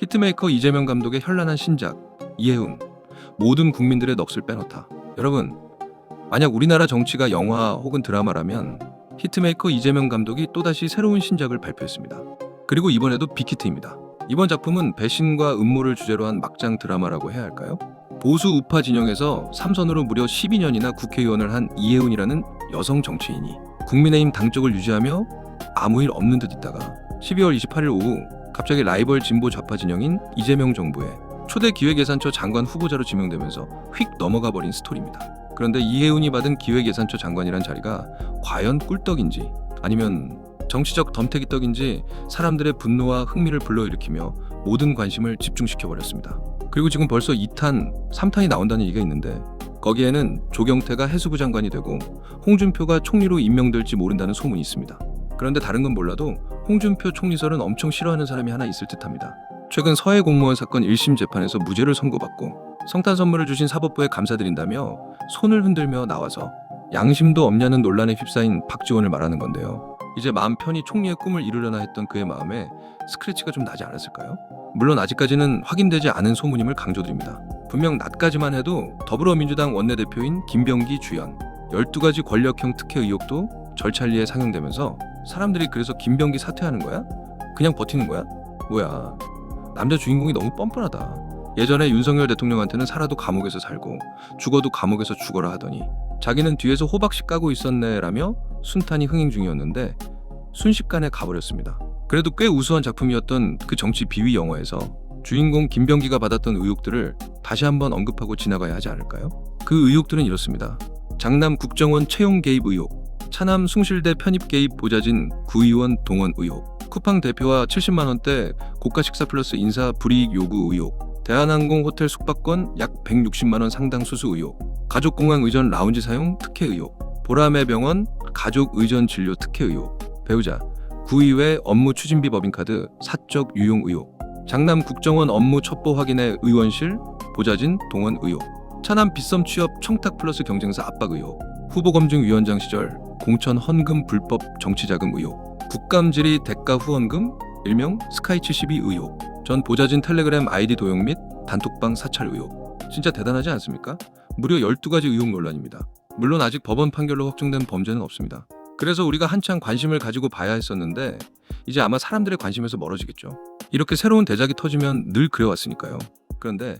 히트메이커 이재명 감독의 현란한 신작 이해운, 모든 국민들의 넋을 빼놓다. 여러분, 만약 우리나라 정치가 영화 혹은 드라마라면 히트메이커 이재명 감독이 또다시 새로운 신작을 발표했습니다. 그리고 이번에도 빅히트입니다. 이번 작품은 배신과 음모를 주제로 한 막장 드라마라고 해야 할까요? 보수 우파 진영에서 3선으로 무려 12년이나 국회의원을 한 이해운이라는 여성 정치인이 국민의힘 당적을 유지하며 아무 일 없는 듯 있다가 12월 28일 오후 갑자기 라이벌 진보 좌파 진영인 이재명 정부의 초대 기획예산처 장관 후보자로 지명되면서 휙 넘어가 버린 스토리입니다. 그런데 이해운이 받은 기획예산처 장관이란 자리가 과연 꿀떡인지 아니면 정치적 덤태기 떡인지 사람들의 분노와 흥미를 불러일으키며 모든 관심을 집중시켜버렸습니다. 그리고 지금 벌써 2탄, 3탄이 나온다는 얘기가 있는데 거기에는 조경태가 해수부 장관이 되고 홍준표가 총리로 임명될지 모른다는 소문이 있습니다. 그런데 다른 건 몰라도 홍준표 총리설은 엄청 싫어하는 사람이 하나 있을 듯합니다. 최근 서해 공무원 사건 1심 재판에서 무죄를 선고받고 성탄 선물을 주신 사법부에 감사드린다며 손을 흔들며 나와서 양심도 없냐는 논란에 휩싸인 박지원을 말하는 건데요. 이제 마음 편히 총리의 꿈을 이루려나 했던 그의 마음에 스크래치가 좀 나지 않았을까요? 물론 아직까지는 확인되지 않은 소문임을 강조드립니다. 분명 낮까지만 해도 더불어민주당 원내대표인 김병기 주연 12가지 권력형 특혜 의혹도 절찰리에 상영되면서 사람들이 그래서 김병기 사퇴하는 거야? 그냥 버티는 거야? 뭐야, 남자 주인공이 너무 뻔뻔하다. 예전에 윤석열 대통령한테는 살아도 감옥에서 살고 죽어도 감옥에서 죽어라 하더니 자기는 뒤에서 호박씨 까고 있었네 라며 순탄히 흥행 중이었는데 순식간에 가버렸습니다. 그래도 꽤 우수한 작품이었던 그 정치 비위 영화에서 주인공 김병기가 받았던 의혹들을 다시 한번 언급하고 지나가야 하지 않을까요? 그 의혹들은 이렇습니다. 장남 국정원 채용 개입 의혹, 차남 숭실대 편입 개입 보좌진 구의원 동원 의혹, 쿠팡 대표와 70만원대 고가 식사 플러스 인사 불이익 요구 의혹, 대한항공 호텔 숙박권 약 160만원 상당 수수 의혹, 가족공항 의전 라운지 사용 특혜 의혹, 보라매 병원 가족 의전 진료 특혜 의혹, 배우자 구의회 업무 추진비 법인카드 사적 유용 의혹, 장남 국정원 업무 첩보 확인의 의원실 보좌진 동원 의혹, 차남 빗썸 취업 청탁 플러스 경쟁사 압박 의혹, 후보검증위원장 시절 공천 헌금 불법 정치자금 의혹, 국감질의 대가 후원금 일명 스카이72 의혹, 전 보좌진 텔레그램 아이디 도용 및 단톡방 사찰 의혹. 진짜 대단하지 않습니까? 무려 12가지 의혹 논란입니다. 물론 아직 법원 판결로 확정된 범죄는 없습니다. 그래서 우리가 한창 관심을 가지고 봐야 했었는데 이제 아마 사람들의 관심에서 멀어지겠죠. 이렇게 새로운 대작이 터지면 늘 그래왔으니까요. 그런데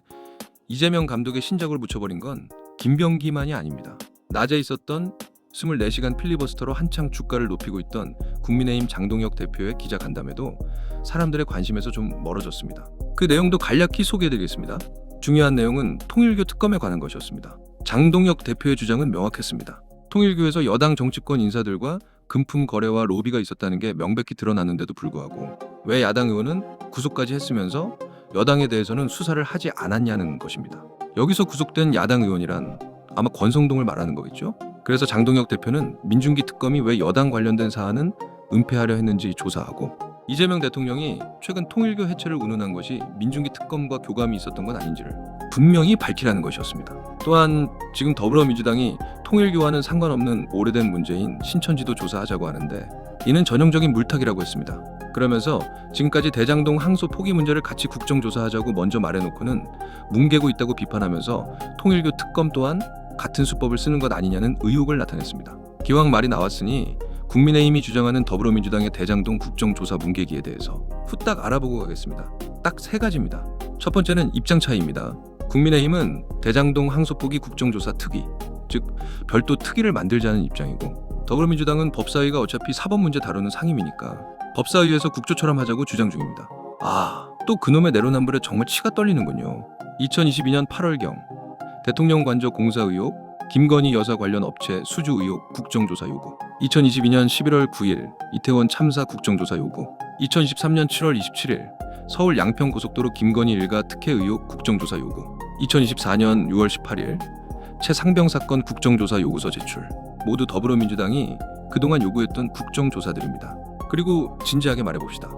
이재명 감독의 신작을 묻혀버린 건 김병기만이 아닙니다. 낮에 있었던 24시간 필리버스터로 한창 주가를 높이고 있던 국민의힘 장동혁 대표의 기자 간담회도 사람들의 관심에서 좀 멀어졌습니다. 그 내용도 간략히 소개해드리겠습니다. 중요한 내용은 통일교 특검에 관한 것이었습니다. 장동혁 대표의 주장은 명확했습니다. 통일교에서 여당 정치권 인사들과 금품 거래와 로비가 있었다는 게 명백히 드러났는데도 불구하고 왜 야당 의원은 구속까지 했으면서 여당에 대해서는 수사를 하지 않았냐는 것입니다. 여기서 구속된 야당 의원이란 아마 권성동을 말하는 거겠죠? 그래서 장동혁 대표는 민중기 특검이 왜 여당 관련된 사안은 은폐하려 했는지 조사하고 이재명 대통령이 최근 통일교 해체를 운운한 것이 민중기 특검과 교감이 있었던 건 아닌지를 분명히 밝히라는 것이었습니다. 또한 지금 더불어민주당이 통일교와는 상관없는 오래된 문제인 신천지도 조사하자고 하는데 이는 전형적인 물타기라고 했습니다. 그러면서 지금까지 대장동 항소 포기 문제를 같이 국정조사하자고 먼저 말해놓고는 뭉개고 있다고 비판하면서 통일교 특검 또한 같은 수법을 쓰는 것 아니냐는 의혹을 나타냈습니다. 기왕 말이 나왔으니 국민의힘이 주장하는 더불어민주당의 대장동 국정조사 뭉개기에 대해서 후딱 알아보고 가겠습니다. 딱 3가지입니다. 첫 번째는 입장 차이입니다. 국민의힘은 대장동 항소포기 국정조사 특위, 즉 별도 특위를 만들자는 입장이고 더불어민주당은 법사위가 어차피 사법 문제 다루는 상임위니까 법사위에서 국조처럼 하자고 주장 중입니다. 또 그놈의 내로남불에 정말 치가 떨리는군요. 2022년 8월경 대통령 관저 공사 의혹, 김건희 여사 관련 업체 수주 의혹 국정조사 요구, 2022년 11월 9일 이태원 참사 국정조사 요구, 2023년 7월 27일 서울 양평고속도로 김건희 일가 특혜 의혹 국정조사 요구, 2024년 6월 18일 최상병 사건 국정조사 요구서 제출. 모두 더불어민주당이 그동안 요구했던 국정조사들입니다. 그리고 진지하게 말해봅시다.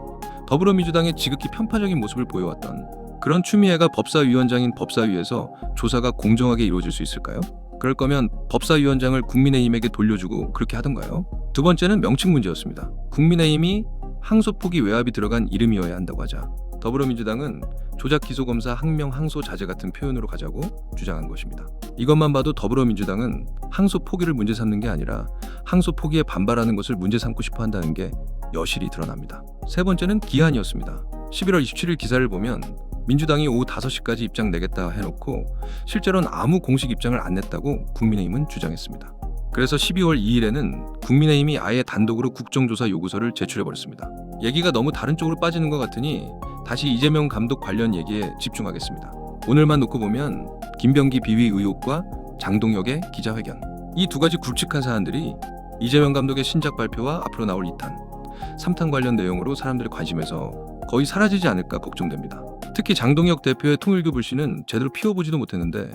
더불어민주당의 지극히 편파적인 모습을 보여왔던 그런 추미애가 법사위원장인 법사위에서 조사가 공정하게 이루어질 수 있을까요? 그럴 거면 법사위원장을 국민의힘에게 돌려주고 그렇게 하던가요? 두 번째는 명칭 문제였습니다. 국민의힘이 항소 포기 외압이 들어간 이름이어야 한다고 하자 더불어민주당은 조작 기소검사 항명 항소 자제 같은 표현으로 가자고 주장한 것입니다. 이것만 봐도 더불어민주당은 항소 포기를 문제 삼는 게 아니라 항소 포기에 반발하는 것을 문제 삼고 싶어 한다는 게 여실히 드러납니다. 세 번째는 기한이었습니다. 11월 27일 기사를 보면 민주당이 오후 5시까지 입장 내겠다 해놓고 실제로는 아무 공식 입장을 안 냈다고 국민의힘은 주장했습니다. 그래서 12월 2일에는 국민의힘이 아예 단독으로 국정조사 요구서를 제출해버렸습니다. 얘기가 너무 다른 쪽으로 빠지는 것 같으니 다시 이재명 감독 관련 얘기에 집중하겠습니다. 오늘만 놓고 보면 김병기 비위 의혹과 장동혁의 기자회견, 이 두 가지 굵직한 사안들이 이재명 감독의 신작 발표와 앞으로 나올 2탄, 3탄 관련 내용으로 사람들의 관심에서 거의 사라지지 않을까 걱정됩니다. 특히 장동혁 대표의 통일교 불씨는 제대로 피워보지도 못했는데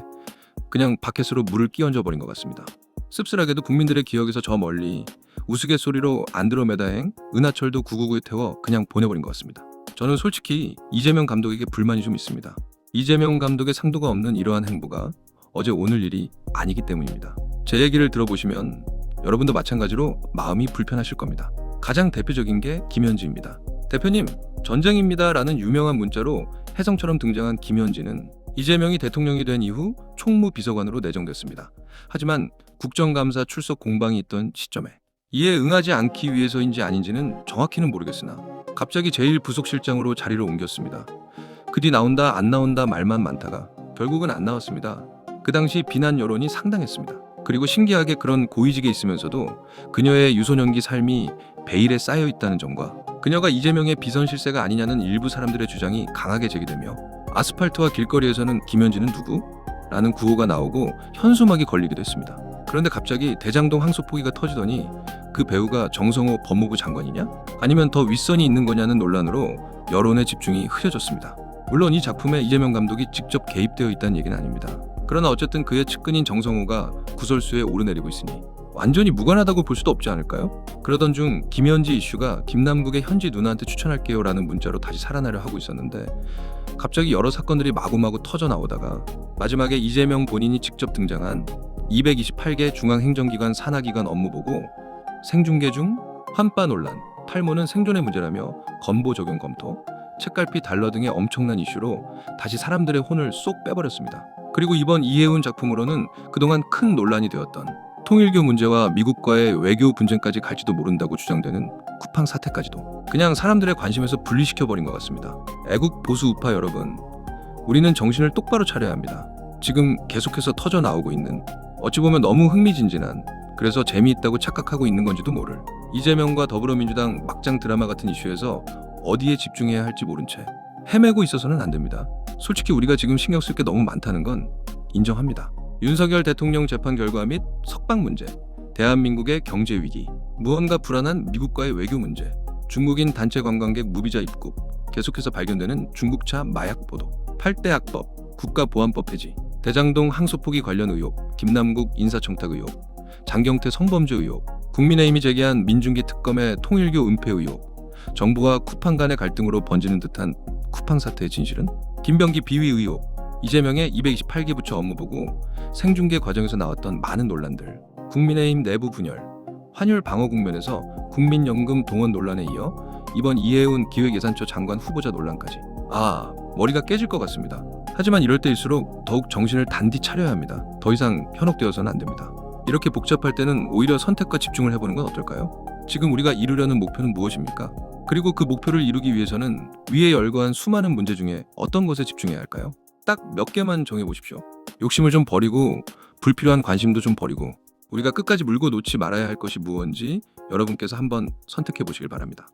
그냥 바켓으로 물을 끼얹어 버린 것 같습니다. 씁쓸하게도 국민들의 기억에서 저 멀리 우스갯소리로 안드로메다행, 은하철도 999에 태워 그냥 보내버린 것 같습니다. 저는 솔직히 이재명 감독에게 불만이 좀 있습니다. 이재명 감독의 상도가 없는 이러한 행보가 어제 오늘 일이 아니기 때문입니다. 제 얘기를 들어보시면 여러분도 마찬가지로 마음이 불편하실 겁니다. 가장 대표적인 게 김현지입니다. 대표님, 전쟁입니다 라는 유명한 문자로 혜성처럼 등장한 김현지는 이재명이 대통령이 된 이후 총무비서관으로 내정됐습니다. 하지만 국정감사 출석 공방이 있던 시점에 이에 응하지 않기 위해서인지 아닌지는 정확히는 모르겠으나 갑자기 제1부속실장으로 자리를 옮겼습니다. 그 뒤 나온다 안 나온다 말만 많다가 결국은 안 나왔습니다. 그 당시 비난 여론이 상당했습니다. 그리고 신기하게 그런 고위직에 있으면서도 그녀의 유소년기 삶이 베일에 쌓여 있다는 점과 그녀가 이재명의 비선실세가 아니냐는 일부 사람들의 주장이 강하게 제기되며 아스팔트와 길거리에서는 김현지는 누구? 라는 구호가 나오고 현수막이 걸리기도 했습니다. 그런데 갑자기 대장동 항소 포기가 터지더니 그 배우가 정성호 법무부 장관이냐? 아니면 더 윗선이 있는 거냐는 논란으로 여론의 집중이 흐려졌습니다. 물론 이 작품에 이재명 감독이 직접 개입되어 있다는 얘기는 아닙니다. 그러나 어쨌든 그의 측근인 정성호가 구설수에 오르내리고 있으니 완전히 무관하다고 볼 수도 없지 않을까요? 그러던 중 김현지 이슈가 김남국의 현지 누나한테 추천할게요 라는 문자로 다시 살아나려 하고 있었는데 갑자기 여러 사건들이 마구마구 터져 나오다가 마지막에 이재명 본인이 직접 등장한 228개 중앙행정기관 산하기관 업무보고, 생중계 중 환빠 논란, 탈모는 생존의 문제라며 건보 적용 검토, 책갈피 달러 등의 엄청난 이슈로 다시 사람들의 혼을 쏙 빼버렸습니다. 그리고 이번 이해운 작품으로는 그동안 큰 논란이 되었던 통일교 문제와 미국과의 외교 분쟁까지 갈지도 모른다고 주장되는 쿠팡 사태까지도 그냥 사람들의 관심에서 분리시켜버린 것 같습니다. 애국 보수 우파 여러분, 우리는 정신을 똑바로 차려야 합니다. 지금 계속해서 터져 나오고 있는, 어찌 보면 너무 흥미진진한, 그래서 재미있다고 착각하고 있는 건지도 모를 이재명과 더불어민주당 막장 드라마 같은 이슈에서 어디에 집중해야 할지 모른 채 헤매고 있어서는 안 됩니다. 솔직히 우리가 지금 신경 쓸 게 너무 많다는 건 인정합니다. 윤석열 대통령 재판 결과 및 석방 문제, 대한민국의 경제 위기, 무언가 불안한 미국과의 외교 문제, 중국인 단체 관광객 무비자 입국, 계속해서 발견되는 중국차 마약 보도, 8대 악법, 국가보안법 폐지, 대장동 항소 포기 관련 의혹, 김남국 인사청탁 의혹, 장경태 성범죄 의혹, 국민의힘이 제기한 민중기 특검의 통일교 은폐 의혹, 정부와 쿠팡 간의 갈등으로 번지는 듯한 쿠팡 사태의 진실은? 김병기 비위 의혹, 이재명의 228개 부처 업무보고, 생중계 과정에서 나왔던 많은 논란들, 국민의힘 내부 분열, 환율 방어 국면에서 국민연금 동원 논란에 이어 이번 이해운 기획예산처 장관 후보자 논란까지, 머리가 깨질 것 같습니다. 하지만 이럴 때일수록 더욱 정신을 단디 차려야 합니다. 더 이상 현혹되어서는 안 됩니다. 이렇게 복잡할 때는 오히려 선택과 집중을 해보는 건 어떨까요? 지금 우리가 이루려는 목표는 무엇입니까? 그리고 그 목표를 이루기 위해서는 위에 열거한 수많은 문제 중에 어떤 것에 집중해야 할까요? 딱 몇 개만 정해보십시오. 욕심을 좀 버리고 불필요한 관심도 좀 버리고 우리가 끝까지 물고 놓지 말아야 할 것이 무엇인지 여러분께서 한번 선택해 보시길 바랍니다.